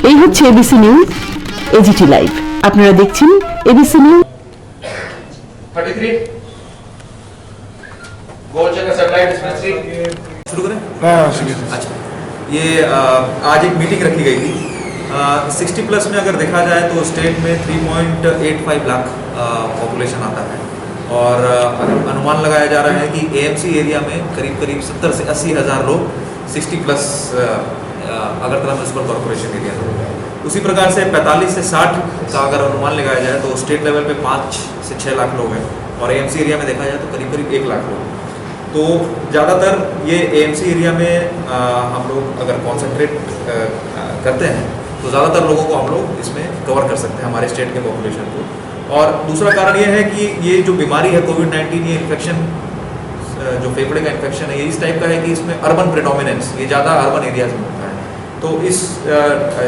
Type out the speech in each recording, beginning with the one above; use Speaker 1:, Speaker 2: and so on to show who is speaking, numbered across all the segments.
Speaker 1: এই হচ্ছে ABC news AGT live. আপনারা দেখছেন এবিসি নিউজ।
Speaker 2: 33 गोलचक्कर सैटेलाइट डिस्पेंसरी शुरू करें। अच्छा, ये आज एक मीटिंग रखी गई थी। 60+ में अगर देखा जाए तो स्टेट में 3.85 लाख पॉपुलेशन आता है और अनुमान लगाया जा रहा है कि एएमसी एरिया में करीब 70 से 80 हज़ार लोग 60+ अगरतला म्यूनसिपल कॉर्पोरेशन एरिया में। उसी प्रकार से 45 से 60 का अगर अनुमान लगाया जाए तो स्टेट लेवल पे 5 से 6 लाख लोग हैं और एएमसी एरिया में देखा जाए तो करीब 1 लाख लोग। तो ज़्यादातर ये एएमसी एरिया में हम लोग अगर कॉन्सेंट्रेट करते हैं तो ज़्यादातर लोगों को हम लोग इसमें कवर कर सकते हैं, हमारे स्टेट के पॉपुलेशन को। और दूसरा कारण ये है कि ये जो बीमारी है कोविड-19, ये इन्फेक्शन जो फेफड़े का इन्फेक्शन है ये इस टाइप का है कि इसमें अर्बन प्रेडोमिनेंस, ये ज़्यादा अर्बन एरियाज में होता है। तो इस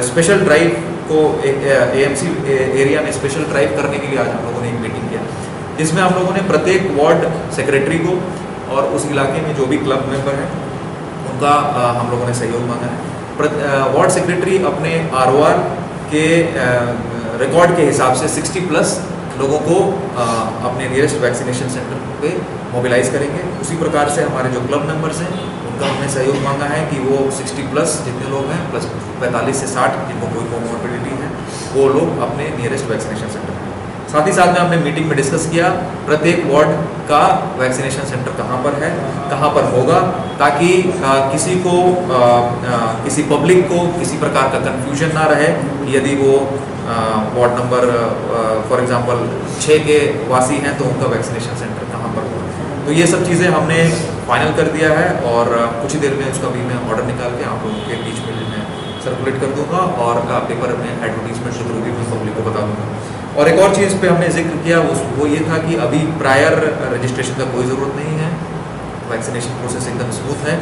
Speaker 2: स्पेशल ड्राइव को एएमसी एरिया में स्पेशल ड्राइव करने के लिए आज हम लोगों ने एक मीटिंग किया, जिसमें हम लोगों ने प्रत्येक वार्ड सेक्रेटरी को और उस इलाके में जो भी क्लब मेंबर हैं उनका हम लोगों ने सहयोग मांगा है। वार्ड सेक्रेटरी अपने आरओआर के रिकॉर्ड के हिसाब से 60+ लोगों को अपने नियरेस्ट वैक्सीनेशन सेंटर पे मोबिलाइज करेंगे। उसी प्रकार से हमारे जो क्लब मेंबर्स हैं उनका हमने सहयोग मांगा है कि वो 60+ जितने लोग हैं प्लस 45 से 60 जिनको कोई कोमोर्बिडिटी है वो लोग अपने नियरेस्ट वैक्सीनेशन सेंटर में। साथ ही साथ में हमने मीटिंग में डिस्कस किया प्रत्येक वार्ड का वैक्सीनेशन सेंटर कहाँ पर है, कहाँ पर होगा, ताकि किसी को किसी पब्लिक को किसी प्रकार का कन्फ्यूजन ना रहे यदि वो वार्ड नंबर फॉर एग्जांपल 6 के वासी हैं तो उनका वैक्सीनेशन सेंटर कहाँ पर होगा। तो ये सब चीज़ें हमने फाइनल कर दिया है और कुछ ही देर में उसका भी मैं ऑर्डर निकाल के आप लोगों के बीच में मैं सर्कुलेट कर दूंगा और पेपर में एडवर्टीजमेंट के थ्रू भी मैं पब्लिक को बता दूंगा। और एक और चीज़ पे हमने जिक्र किया वो ये था कि अभी प्रायर रजिस्ट्रेशन का कोई ज़रूरत नहीं है, वैक्सीनेशन प्रोसेस एकदम स्मूथ है।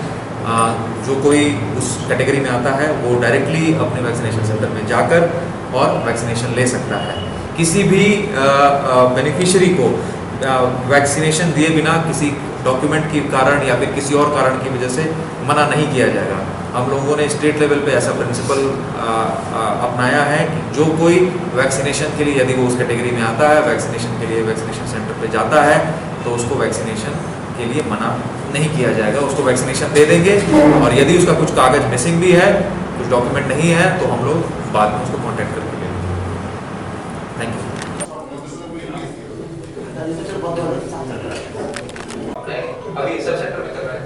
Speaker 2: जो कोई उस कैटेगरी में आता है वो डायरेक्टली अपने वैक्सीनेशन सेंटर में जाकर और वैक्सीनेशन ले सकता है। किसी भी बेनिफिशियरी को वैक्सीनेशन दिए बिना किसी डॉक्यूमेंट के कारण या फिर किसी और कारण की वजह से मना नहीं किया जाएगा। हम लोगों ने स्टेट लेवल पे ऐसा प्रिंसिपल अपनाया है कि जो कोई वैक्सीनेशन के लिए यदि वो उस कैटेगरी में आता है, वैक्सीनेशन के लिए वैक्सीनेशन सेंटर पे जाता है तो उसको वैक्सीनेशन के लिए मना नहीं किया जाएगा, उसको वैक्सीनेशन दे देंगे। और यदि उसका कुछ कागज मिसिंग भी है, कुछ डॉक्यूमेंट नहीं है तो हम लोग बाद में उसको कॉन्टैक्ट करके लेंगे। Thank you. अभी सब सेंटर में कर रहा है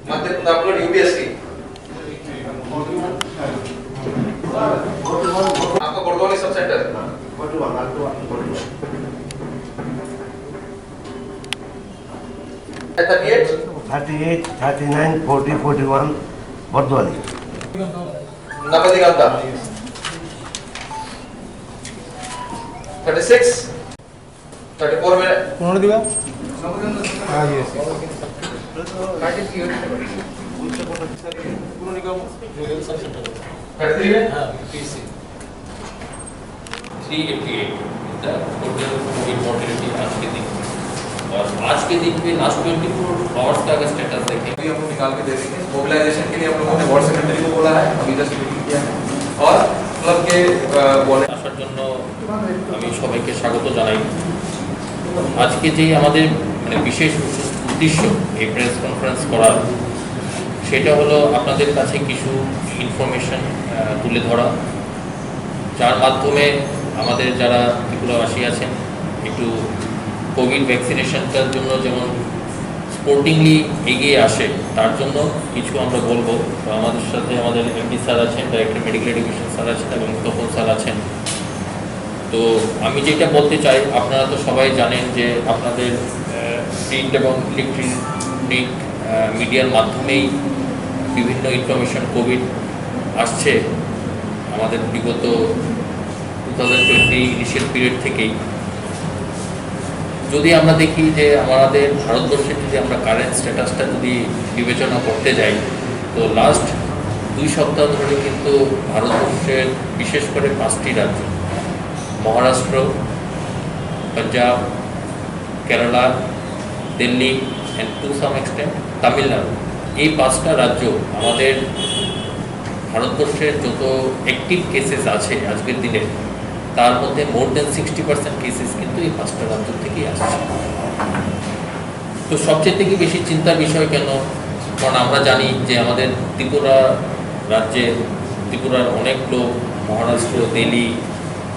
Speaker 2: मध्य प्रतापगढ़ यूपीएससी आपका कोटवाली सब सेंटर 38
Speaker 3: 39 40 41 बर्दवाली
Speaker 2: नवदिगंता 36 34 में
Speaker 4: कौन दिया? हाँ ये
Speaker 2: 33 में
Speaker 5: हाँ PC 388 the total Covid mortality आज के दिन। और आज के दिन पे लास्ट 24 आवर्स का अगर स्टेटस देखें
Speaker 2: अभी हम लोग निकाल के दे देंगे। मोबिलाइजेशन के लिए हम लोगों ने वार्ड सेक्रेटरी को बोला है, अभी जस्ट मीटिंग किया है और क्लब के बोले
Speaker 5: আসার জন্য আমি সবাইকে স্বাগত জানাই। আজকে যে আমাদের মানে বিশেষ উদ্দেশ্য এই প্রেস কনফারেন্স করার সেটা হলো আপনাদের কাছে কিছু ইনফরমেশন তুলে ধরা, যার মাধ্যমে আমাদের যারা ত্রিপুরাবাসী আছেন একটু কোভিড ভ্যাকসিনেশনটার জন্য যেমন স্পোর্টিংলি এগিয়ে আসে তার জন্য কিছু আমরা বলবো। তো আমাদের সাথে আমাদের এমডি স্যার আছেন, ডাইরেক্টর মেডিকেল এডুকেশন স্যার আছেন এবং তপন স্যার আছেন। তো আমি যেটা বলতে চাই, আপনারা তো সবাই জানেন যে আপনাদের প্রিন্ট এবং ইলেকট্রনিক মিডিয়ার মাধ্যমেই বিভিন্ন ইনফরমেশন কোভিড আসছে আমাদের বিগত 2020 ইনিশিয়াল পিরিয়ড থেকেই। যদি আমরা দেখি যে আমাদের ভারতবর্ষের যদি আমরা কারেন্ট স্ট্যাটাসটা যদি বিবেচনা করতে যাই তো লাস্ট 2 সপ্তাহ ধরে কিন্তু ভারতবর্ষের বিশেষ করে 5টি রাজ্য Maharashtra, Punjab, Kerala, Delhi and to some extent Tamil Nadu এই 5টা রাজ্য আমাদের ভারতবর্ষের যত অ্যাক্টিভ কেসেস আছে আজকের দিনে, তার মধ্যে মোর দেন 60% কেসেস কিন্তু এই 5টা রাজ্য থেকেই আসছে। তো সবচেয়ে থেকে বেশি চিন্তার বিষয় কেন? কারণ আমরা জানি যে আমাদের ত্রিপুরা রাজ্যে, ত্রিপুরার অনেক লোক মহারাষ্ট্র, দিল্লি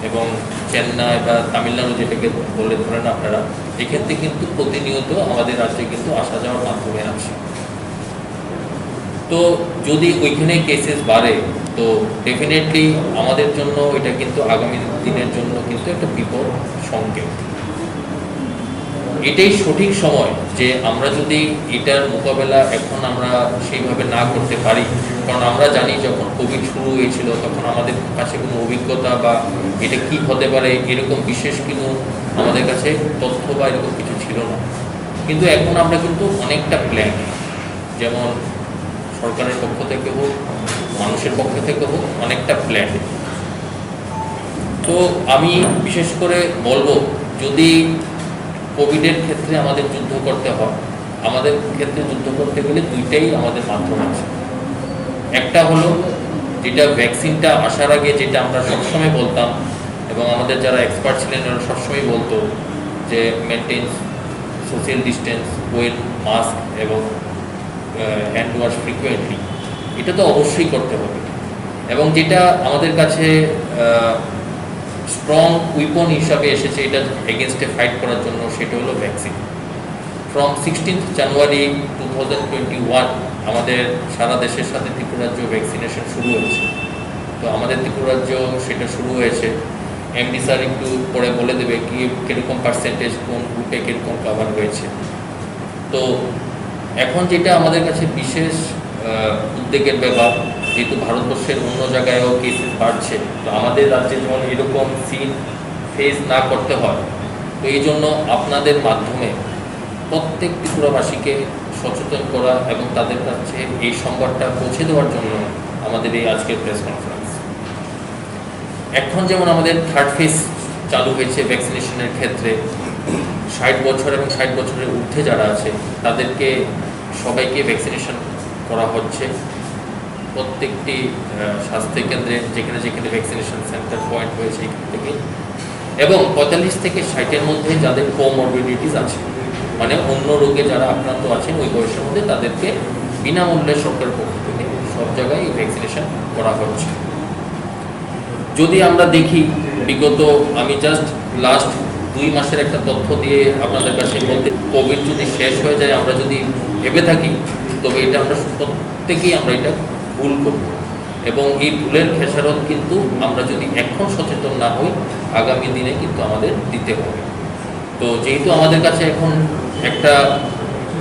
Speaker 5: এবং চেন্নাই বা তামিলনাড়ু যেটাকে বলে ধরেন আপনারা, এক্ষেত্রে কিন্তু প্রতিনিয়ত আমাদের রাজ্যে কিন্তু আসা যাওয়ার মাধ্যমে আছে। তো যদি ওইখানে কেসেস বাড়ে তো ডেফিনেটলি আমাদের জন্য এটা কিন্তু আগামী দিনের জন্য কিন্তু একটা বিপদ সংকেত। এটাই সঠিক সময় যে আমরা যদি এটার মোকাবেলা এখন আমরা সেইভাবে না করতে পারি, কারণ আমরা জানি যখন কোভিড শুরু হয়েছিল তখন আমাদের কাছে কোনো অভিজ্ঞতা বা এটা কি হতে পারে এরকম বিশেষ কিন্তু আমাদের কাছে তথ্য বা এরকম কিছু ছিল না। কিন্তু এখন আমরা কিন্তু অনেকটা প্ল্যান, যেমন সরকারের পক্ষ থেকে হোক, মানুষের পক্ষ থেকে হোক, অনেকটা প্ল্যান। তো আমি বিশেষ করে বলবো, যদি কোভিডের ক্ষেত্রে আমাদের যুদ্ধ করতে হয়, আমাদের ক্ষেত্রে যুদ্ধ করতে গেলে দুইটাই আমাদের মাধ্যম আছে। একটা হলো যেটা ভ্যাকসিনটা আসার আগে যেটা আমরা সবসময় বলতাম এবং আমাদের যারা এক্সপার্ট ছিলেন ওরা সবসময় বলতো যে মেনটেন সোশ্যাল ডিস্টেন্স, ওয়ের মাস্ক এবং হ্যান্ড ওয়াশ ফ্রিকুয়েন্টলি, এটা তো অবশ্যই করতে হবে। এবং যেটা আমাদের কাছে স্ট্রং উইপন হিসাবে এসেছে এটা এগেনস্টে ফাইট করার জন্য, সেটা হলো ভ্যাকসিন। ফ্রম 16 জানুয়ারি 2021 আমাদের সারা দেশের সাথে ত্রিপুরা রাজ্য ভ্যাকসিনেশন শুরু হয়েছে। তো আমাদের ত্রিপুরা রাজ্য সেটা শুরু হয়েছে। এমডি স্যার একটু পরে বলে দেবে কি কীরকম পার্সেন্টেজ কোন গ্রুপে কীরকম কভার হয়েছে। তো এখন যেটা আমাদের কাছে বিশেষ উদ্বেগের ব্যাপার, যেহেতু ভারতবর্ষের অন্য জায়গায়ও কেসেস বাড়ছে, তো আমাদের রাজ্যে যেমন এরকম সিন ফেস না করতে হয়, তো এই জন্য আপনাদের মাধ্যমে প্রত্যেক ত্রিপুরাবাসীকে সচেতন করা এবং তাদের কাছে এই সংবাদটা পৌঁছে দেওয়ার জন্য আমাদের এই আজকের প্রেস কনফারেন্স। এখন যেমন আমাদের থার্ড ফেজ চালু হয়েছে ভ্যাকসিনেশনের ক্ষেত্রে, 60 বছর এবং 60 বছরের ঊর্ধ্বে যারা আছে তাদেরকে সবাইকে ভ্যাকসিনেশন করা হচ্ছে প্রত্যেকটি স্বাস্থ্য কেন্দ্রে, যেখানে যেখানে ভ্যাকসিনেশন সেন্টার পয়েন্ট হয়েছে এখান থেকে। এবং 45 থেকে 60-এর মধ্যে যাদের কোমরবিডিটিস আছে, মানে অন্য রোগে যারা আক্রান্ত আছেন ওই বয়সের মধ্যে, তাদেরকে বিনামূল্যে সরকারের পক্ষ থেকে সব জায়গায় এই ভ্যাকসিনেশন করা হচ্ছে। যদি আমরা দেখি বিগত, আমি জাস্ট লাস্ট 2 মাসের একটা তথ্য দিয়ে আপনাদের কাছে বলতে, কোভিড যদি শেষ হয়ে যায় আমরা যদি ভেবে থাকি, তবে এটা আমরা প্রত্যেকেই আমরা এটা ভুল করব এবং এই ভুলের খেসারত কিন্তু আমরা যদি এখন সচেতন না হই, আগামী দিনে কিন্তু আমাদের দিতে হবে। তো যেহেতু আমাদের কাছে এখন একটা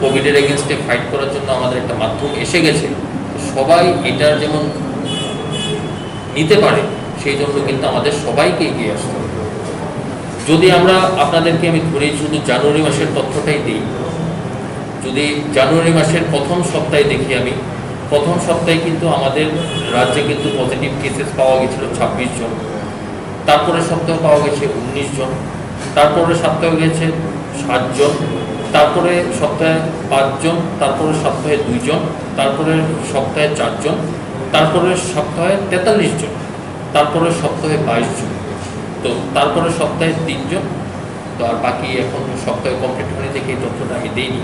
Speaker 5: কোভিডের এগেনস্টে ফাইট করার জন্য আমাদের একটা মাধ্যম এসে গেছে, সবাই এটার যেমন নিতে পারে সেই জন্য কিন্তু আমাদের সবাইকে এগিয়ে আসতে হবে। যদি আমরা আপনাদেরকে আমি ধরে শুধু জানুয়ারি মাসের তথ্যটাই দিই, যদি জানুয়ারি মাসের প্রথম সপ্তাহে দেখি, আমি প্রথম সপ্তাহে কিন্তু আমাদের রাজ্যে কিন্তু পজিটিভ কেসেস পাওয়া গেছিল 26 জন, তারপরে সপ্তাহে পাওয়া গেছে 19 জন, তারপরে সপ্তাহে গেছে 7 জন, তারপরে সপ্তাহে 5 জন, তারপরে সপ্তাহে 2 জন, তারপরে সপ্তাহে 4 জন, তারপরে সপ্তাহে 43 জন, তারপরে সপ্তাহে 22 জন, তো তারপরে সপ্তাহে 3 জন। তো আর বাকি এখন সপ্তাহে কমপ্লিট হয়ে থেকে এই তথ্যটা আমি দিইনি।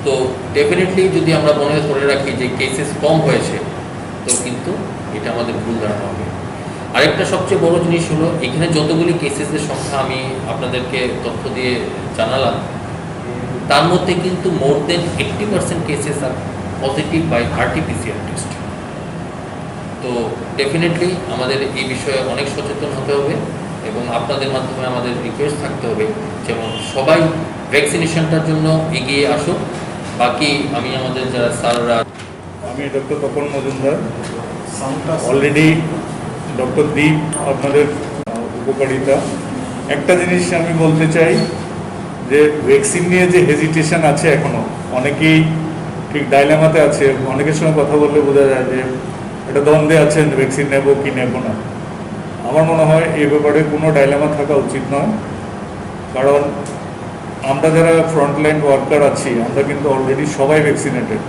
Speaker 5: তো ডেফিনেটলি যদি আমরা মনে ধরে রাখি যে কেসেস কম হয়েছে, তো কিন্তু এটা আমাদের ভুল ধারণা হবে। আরেকটা সবচেয়ে বড় জিনিস হলো, এখানে যতগুলি কেসেসের সংখ্যা আমি আপনাদেরকে তথ্য দিয়ে জানালাম, তার মধ্যে কিন্তু more than 80% cases are positive by RT-PCR test. তো ডেফিনেটলি আমাদের এই বিষয়ে অনেক সচেতন হতে হবে এবং আপনাদের মাধ্যমে আমাদের রিকোয়েস্ট থাকতে হবে যেমন সবাই ভ্যাকসিনেশনটার জন্য এগিয়ে আসুক। বাকি আমি আমাদের যারা স্যাররা,
Speaker 6: আমি doctor Tapan Majumdar, already doctor Deep আপনাদের উপকারিতা। একটা জিনিস আমি বলতে চাই যে ভ্যাকসিন নিয়ে যে হেজিটেশন আছে এখনো, অনেকেই ঠিক ডাইলেমাতে আছে, অনেকের সঙ্গে কথা বললে বোঝা যায় যে এটা দ্বন্দ্বে আছেন ভ্যাকসিন নেব কি নেব না। আমার মনে হয় এই ব্যাপারে কোনো ডাইলেমা থাকা উচিত নয়, কারণ আমরা যারা ফ্রন্টলাইন ওয়ার্কার আছি আমরা কিন্তু অলরেডি সবাই ভ্যাকসিনেটেড।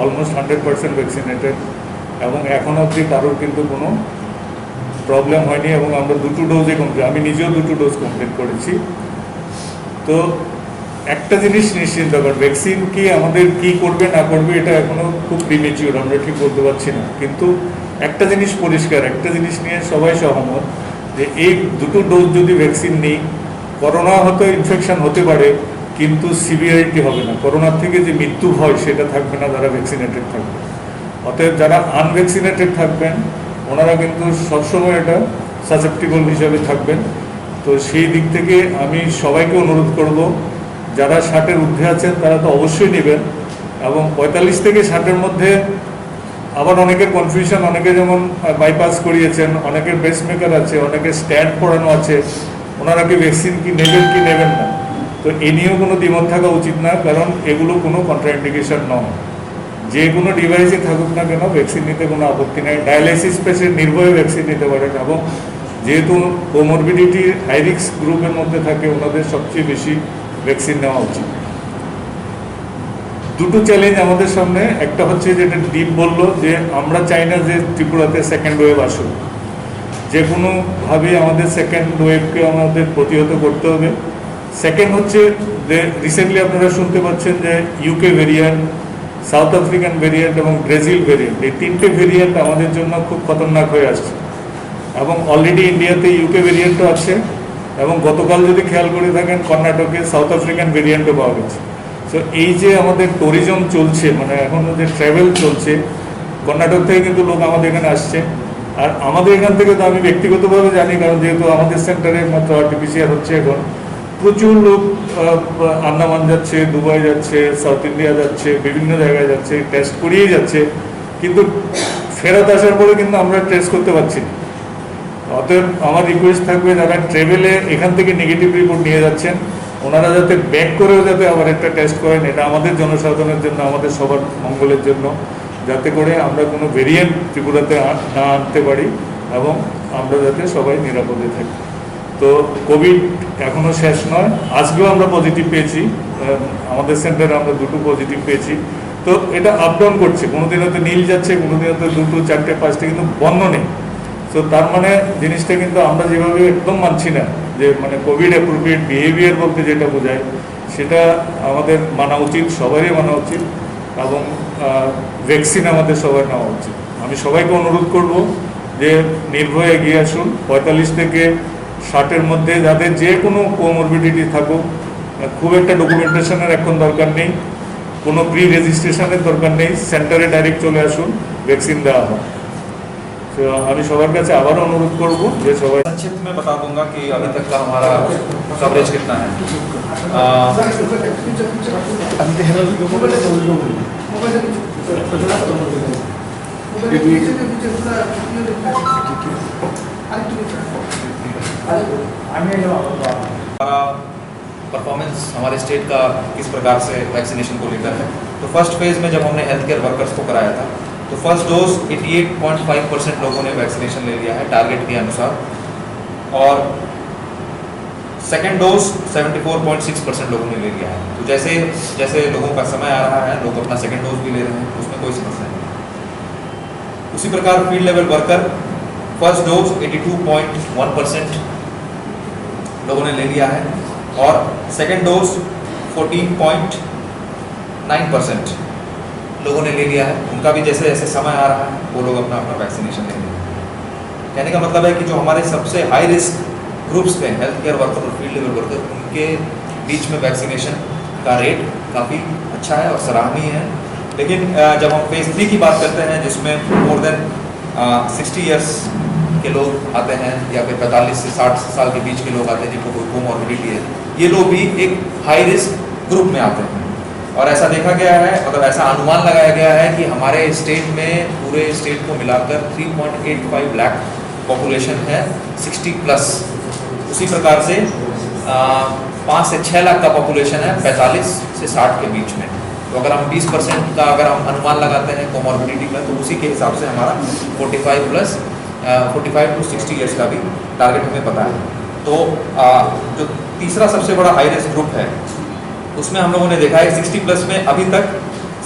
Speaker 6: অলমোস্ট 100% ভ্যাকসিনেটেড, এবং এখন অবধি কারোর কিন্তু কোনো প্রবলেম হয়নি, এবং আমরা দুটো ডোজে কমপ্লিট, আমি নিজেও দুটো ডোজ কমপ্লিট করেছি। তো একটা জিনিস নিশ্চিন্ত কর, ভ্যাকসিন কি আমাদের কি করবে না করবে এটা এখনো খুব প্রিমেচিউর, আমরা ঠিক বলতে পারছি না। কিন্তু একটা জিনিস পরিষ্কার, একটা জিনিস নিয়ে সবাই সহমত যে এই দুটো ডোজ যদি ভ্যাকসিন নিই, করোনা হয়তো ইনফেকশন হতে পারে কিন্তু সিভিয়ারিটি হবে না, করোনার থেকে যে মৃত্যু হয় সেটা থাকবে না যারা ভ্যাকসিনেটেড থাকবে। অতএব যারা আনভ্যাকসিনেটেড থাকবেন ওনারা কিন্তু সবসময় এটা সাসেপ্টিবল হিসাবে থাকবেন। তো সেই দিক থেকে আমি সবাইকে অনুরোধ করব, যারা 60-এর ঊর্ধ্বে আছেন তারা তো অবশ্যই নেবেন, এবং 45 থেকে 60-এর মধ্যে আবার অনেকের কনফিউশন, অনেকে যেমন বাইপাস করিয়েছেন, অনেকের পেসমেকার আছে, অনেকের স্ট্যান্ড পড়ানো আছে, ওনারা কি ভ্যাকসিন কি নেবেন না। তো এ নিয়েও কোনো দ্বিমত থাকা উচিত না, কারণ এগুলো কোনো কন্ট্রাইন্ডিকেশন নয়। যে কোনো ডিভাইসে থাকুক না কেন ভ্যাকসিন নিতে কোনো আপত্তি নেই। ডায়ালাইসিস পেশেন্ট নির্ভয়ে ভ্যাকসিন নিতে পারেন, এবং যেহেতু কোমরবিডিটি হাই রিস্ক গ্রুপের মধ্যে থাকে ওনাদের সবচেয়ে বেশি ভ্যাকসিন নেওয়া উচিত। দুটো চ্যালেঞ্জ আমাদের সামনে, একটা হচ্ছে যেটা দীপ বললো যে আমরা চাই না যে ত্রিপুরাতে সেকেন্ড ওয়েভ আসুক, যে কোনোভাবেই আমাদের সেকেন্ড ওয়েভকে আমাদের প্রতিহত করতে হবে। সেকেন্ড হচ্ছে যে রিসেন্টলি আপনারা শুনতে পাচ্ছেন যে UK variant, south African variant এবং ব্রাজিল ভেরিয়েন্ট, এই তিনটে ভেরিয়েন্ট আমাদের জন্য খুব খতরনাক হয়ে আসছে, এবং অলরেডি ইন্ডিয়াতে ইউকে ভেরিয়েন্টও আছে, এবং গতকাল যদি খেয়াল করে থাকেন কর্ণাটকে সাউথ আফ্রিকান ভেরিয়েন্টও পাওয়া গেছে। সো এই যে আমাদের ট্যুরিজম চলছে, মানে এখন যে ট্রাভেল চলছে, কর্ণাটক থেকে কিন্তু লোক আমাদের এখানে আসছে, আর আমাদের এখান থেকে তো আমি ব্যক্তিগতভাবে জানি, কারণ যেহেতু আমাদের সেন্টারে মাত্র আরটিপিসিআর হচ্ছে, এখন প্রচুর লোক আন্দামান যাচ্ছে, দুবাই যাচ্ছে, সাউথ ইন্ডিয়া যাচ্ছে, বিভিন্ন জায়গায় যাচ্ছে, টেস্ট করিয়েই যাচ্ছে, কিন্তু ফেরত আসার পরে কিন্তু আমরা টেস্ট করতে পারছি না। অতএব আমার রিকোয়েস্ট থাকবে যারা ট্রেভেলে এখান থেকে নেগেটিভ রিপোর্ট নিয়ে যাচ্ছেন ওনারা যাতে ব্যাক করেও যাতে আবার একটা টেস্ট করেন, এটা আমাদের জনসাধারণের জন্য, আমাদের সবার মঙ্গলের জন্য, যাতে করে আমরা কোনো ভেরিয়েন্ট ত্রিপুরাতে না আনতে পারি, এবং আমরা যাতে সবাই নিরাপদে থাকি। তো কোভিড এখনও শেষ নয়, আজকেও আমরা পজিটিভ পেয়েছি, আমাদের সেন্টারে আমরা দুটো পজিটিভ পেয়েছি। তো এটা আপ ডাউন করছে, কোনোদিন হয়তো নীল যাচ্ছে, কোনোদিন হয়তো 2, 4, 5 কিন্তু বন্ধ নেই। তো তার মানে জিনিসটা কিন্তু আমরা যেভাবে একদম মানছি না, যে মানে কোভিড অ্যাপ্রোপ্রিয়েট বিহেভিয়ার বলতে যেটা বোঝায় সেটা আমাদের মানা উচিত, সবারই মানা উচিত, এবং ভ্যাকসিন আমাদের সবার নেওয়া উচিত। আমি সবাইকে অনুরোধ করব যে নির্ভয়ে এগিয়ে আসুন। 45 থেকে 60-এর মধ্যে যাদের যে কোনো কোমরবিডিটি থাকুক, খুব একটা ডকুমেন্টেশনের এখন দরকার নেই, কোনো প্রি রেজিস্ট্রেশনের দরকার নেই, সেন্টারে ডাইরেক্ট চলে আসুন, ভ্যাকসিন দেওয়া হয়। तो আমি সবার কাছে আবার অনুরোধ করব যে সবাই
Speaker 2: संक्षिप्त में बता दूंगा कि अभी तक का हमारा कवरेज कितना है। हमारा परफॉर्मेंस हमारे स्टेट का किस प्रकार से वैक्सीनेशन को लेकर है, तो फर्स्ट फेज में जब हमने हेल्थ केयर वर्कर्स को कराया था तो फर्स्ट डोज 88.5% लोगों ने वैक्सीनेशन ले लिया है टारगेट के अनुसार, और सेकेंड डोज 74.6% लोगों ने ले लिया है। तो जैसे जैसे लोगों का समय आ रहा है लोग अपना सेकेंड डोज भी ले रहे हैं, उसमें कोई समस्या नहीं। उसी प्रकार field level worker first dose 82.1% लोगों ने ले लिया है, और सेकेंड डोज 14.9% लोगों ने ले लिया है। उनका भी जैसे जैसे समय आ रहा है वो लोग अपना अपना वैक्सीनेशन ले रहे हैं। कहने का मतलब है कि जो हमारे सबसे हाई रिस्क ग्रुप्स थे, हेल्थ केयर वर्कर और फील्ड लेवल वर्कर, उनके बीच में वैक्सीनेशन का रेट काफ़ी अच्छा है और सराहनीय है। लेकिन जब हम फेज 3 की बात करते हैं जिसमें मोर देन 60 ईयर्स के लोग आते हैं, या फिर 45 से 60 साल के बीच के लोग आते हैं जिनको कोई कोमॉर्बिडिटी है, ये लोग भी एक हाई रिस्क ग्रुप में आते हैं। और ऐसा देखा गया है, मतलब ऐसा अनुमान लगाया गया है कि हमारे स्टेट में पूरे स्टेट को मिलाकर 3.85 लाख पॉपुलेशन है 60 प्लस। उसी प्रकार से 5 से 6 लाख का पॉपुलेशन है 45 से 60 के बीच में। तो अगर हम 20% का अगर हम अनुमान लगाते हैं कोमॉर्बिडिटी का, तो उसी के हिसाब से हमारा 45 टू 60 ईयर्स का भी टारगेट हमें पता है। तो जो तीसरा सबसे बड़ा हाई रिस्क ग्रुप है उसमें हम लोगों ने देखा है 60 प्लस में अभी तक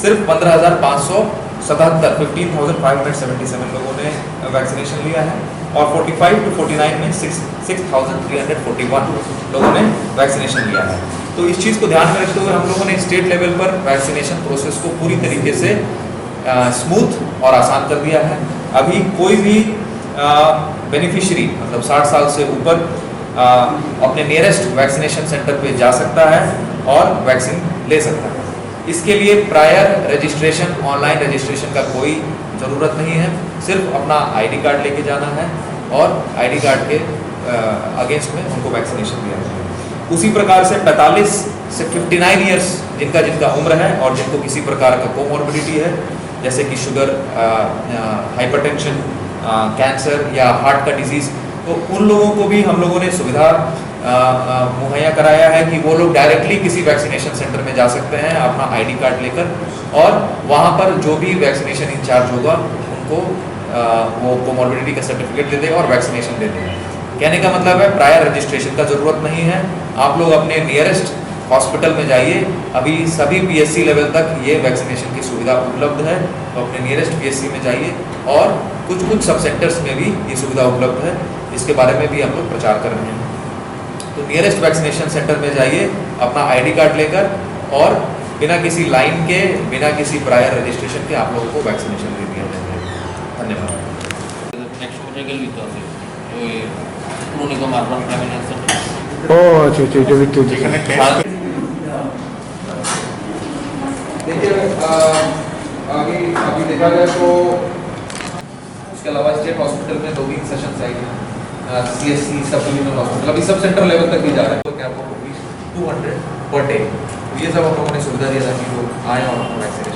Speaker 2: सिर्फ 15,577 15,577 लोगों ने वैक्सीनेशन लिया है और 45 to 49 में 6,341 लोगों ने वैक्सीनेशन लिया है। तो इस चीज़ को ध्यान में रखते हुए हम लोगों ने स्टेट लेवल पर वैक्सीनेशन प्रोसेस को पूरी तरीके से स्मूथ और आसान कर दिया है। अभी कोई भी बेनिफिशियरी मतलब 60 साल से ऊपर अपने नियरेस्ट वैक्सीनेशन सेंटर पे जा सकता है और वैक्सीन ले सकता है। इसके लिए प्रायर रजिस्ट्रेशन, ऑनलाइन रजिस्ट्रेशन का कोई ज़रूरत नहीं है, सिर्फ अपना आईडी कार्ड लेके जाना है और आईडी कार्ड के अगेंस्ट में उनको वैक्सीनेशन दिया जाएगा। उसी प्रकार से 45 से 59 ईयर्स जिनका उम्र है और जिनको किसी प्रकार का कोमॉर्बिडिटी है, जैसे कि शुगर, हाइपरटेंशन, कैंसर या हार्ट का डिजीज़, तो उन लोगों को भी हम लोगों ने सुविधा मुहैया कराया है कि वो लोग डायरेक्टली किसी वैक्सीनेशन सेंटर में जा सकते हैं अपना आईडी कार्ड लेकर और वहाँ पर जो भी वैक्सीनेशन इंचार्ज होगा उनको वो कोमॉर्बिडिटी का सर्टिफिकेट दे देगा और वैक्सीनेशन दे देगा। कहने का मतलब है प्रायर रजिस्ट्रेशन का ज़रूरत नहीं है, आप लोग अपने नियरेस्ट हॉस्पिटल में जाइए। अभी सभी पीएससी लेवल तक ये वैक्सीनेशन की सुविधा उपलब्ध है, तो अपने नियरेस्ट पीएससी में जाइए और कुछ सब सेंटर्स में भी ये सुविधा उपलब्ध है, इसके बारे में भी हम लोग प्रचार कर रहे हैं। तो नियरेस्ट वैक्सीनेशन सेंटर में जाइए अपना आईडी कार्ड लेकर और बिना किसी लाइन के, बिना किसी प्रायर रजिस्ट्रेशन के आप लोगों को वैक्सीनेशन दे दिया जाएगा। धन्यवाद।
Speaker 5: नेक्स्ट मोटरसाइकेल भी तो আছে ওই পুরো নিগম আরবান ট্রাভেল সেন্টার
Speaker 4: ও আচ্ছা আচ্ছা এটা ভিতরে
Speaker 6: যেখানে
Speaker 2: देखिए आगे अभी देखा जाए तो उसके अलावा स्टेट हॉस्पिटल में 2 सेशन साइट है, CSC सब डिविजनल हॉस्पिटल अभी सब सेंटर लेवल तक भी जा रहा है, तो क्या आपको 200 पर डे, ये सब हम लोगों ने सुविधा दिया था कि लोग आए और वैक्सीनेशन